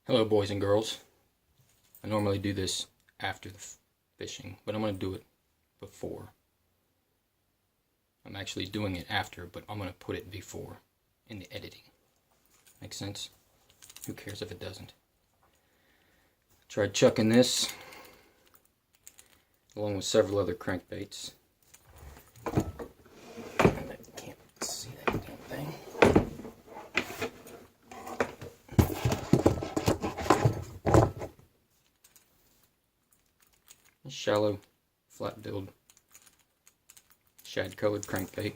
Hello boys and girls. I normally do this after the fishing, but I'm going to do it before. I'm actually doing it after, but I'm going to put it before in the editing. Make sense? Who cares if it doesn't? Tried chucking this along with several other crankbaits. I can't see that damn thing. Shallow, flat billed, shad colored crankbait.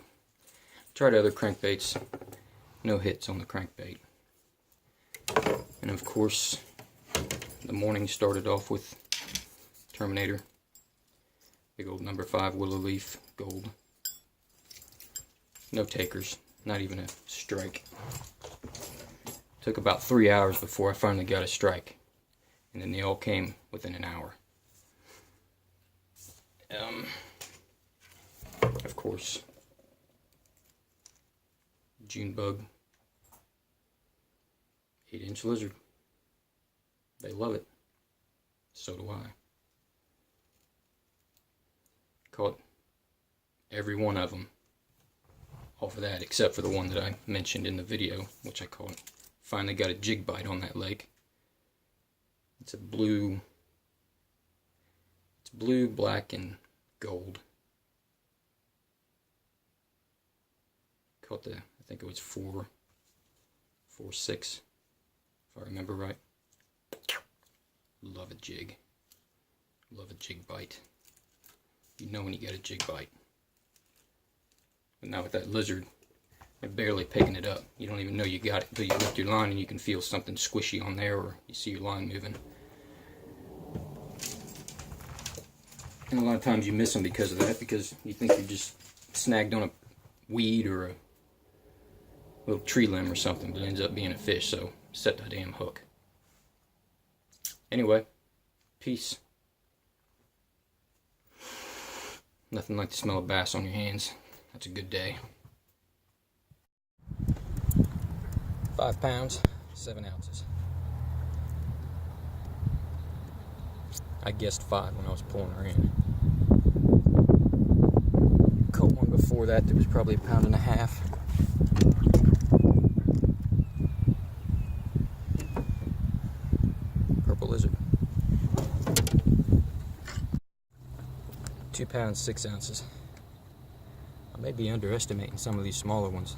Tried other crankbaits, no hits on the crankbait. And of course, the morning started off with Terminator, big old number 5 willow leaf gold. No takers, not even a strike. Took about 3 hours before I finally got a strike, and then they all came within an hour. Of course, June bug, 8-inch lizard. They love it. So do I. Caught every one of them off of that, except for the one that I mentioned in the video, which I caught. Finally got a jig bite on that lake. It's blue, black, and gold. Caught I think it was 4.6, if I remember right. Love a jig. Love a jig bite. You know when you get a jig bite. But now with that lizard, you're barely picking it up. You don't even know you got it until you lift your line and you can feel something squishy on there, or you see your line moving. And a lot of times you miss them because of that, because you think you're just snagged on a weed or a little tree limb or something, but it ends up being a fish, so set the damn hook. Anyway, peace. Nothing like the smell of bass on your hands. That's a good day. 5 pounds, 7 ounces. I guessed 5 when I was pulling her in. Caught one before that was probably 1.5 pounds. Purple lizard. 2 pounds, 6 ounces. I may be underestimating some of these smaller ones.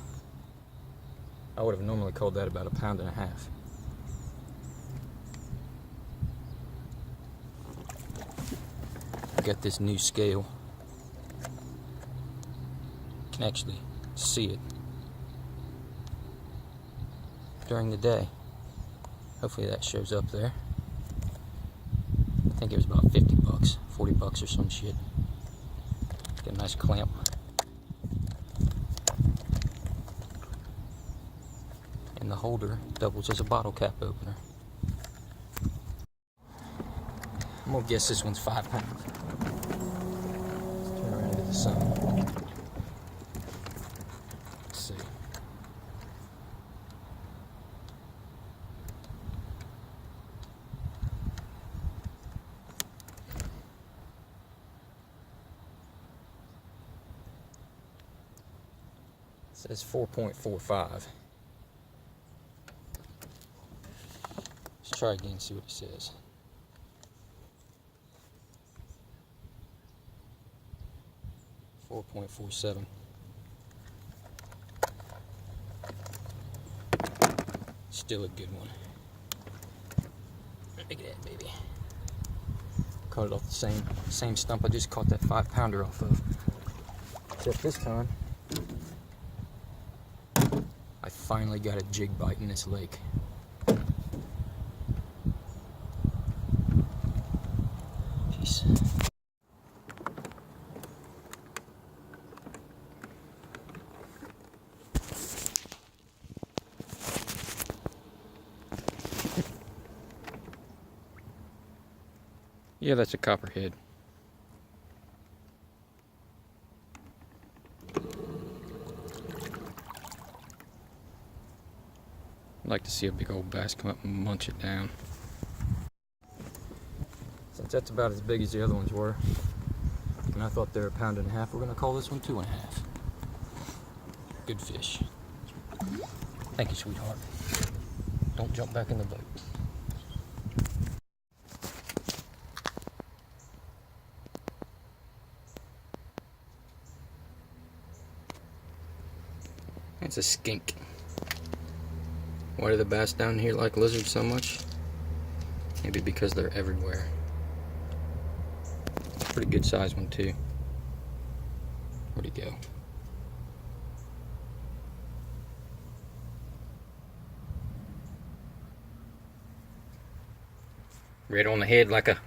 I would have normally called that about 1.5 pounds. Got this new scale. You can actually see it during the day. Hopefully that shows up there. I think it was about 50 bucks, 40 bucks or some shit. Got a nice clamp. And the holder doubles as a bottle cap opener. I'm gonna guess this one's 5 pounds. Let's turn around and get the sun. Let's see. It says 4.45. Let's try again and see what it says. 4.47. Still a good one. Look at that baby. Caught it off the same stump I just caught that 5 pounder off of. Except this time, I finally got a jig bite in this lake. Peace. Yeah, that's a copperhead. like to see a big old bass come up and munch it down. Since that's about as big as the other ones were, and I thought they were 1.5 pounds, we're going to call this one 2.5. Good fish. Thank you, sweetheart. Don't jump back in the boat. It's a skink. Why do the bass down here like lizards so much? Maybe because they're everywhere. Pretty good sized one too. Where'd he go? Right on the head like a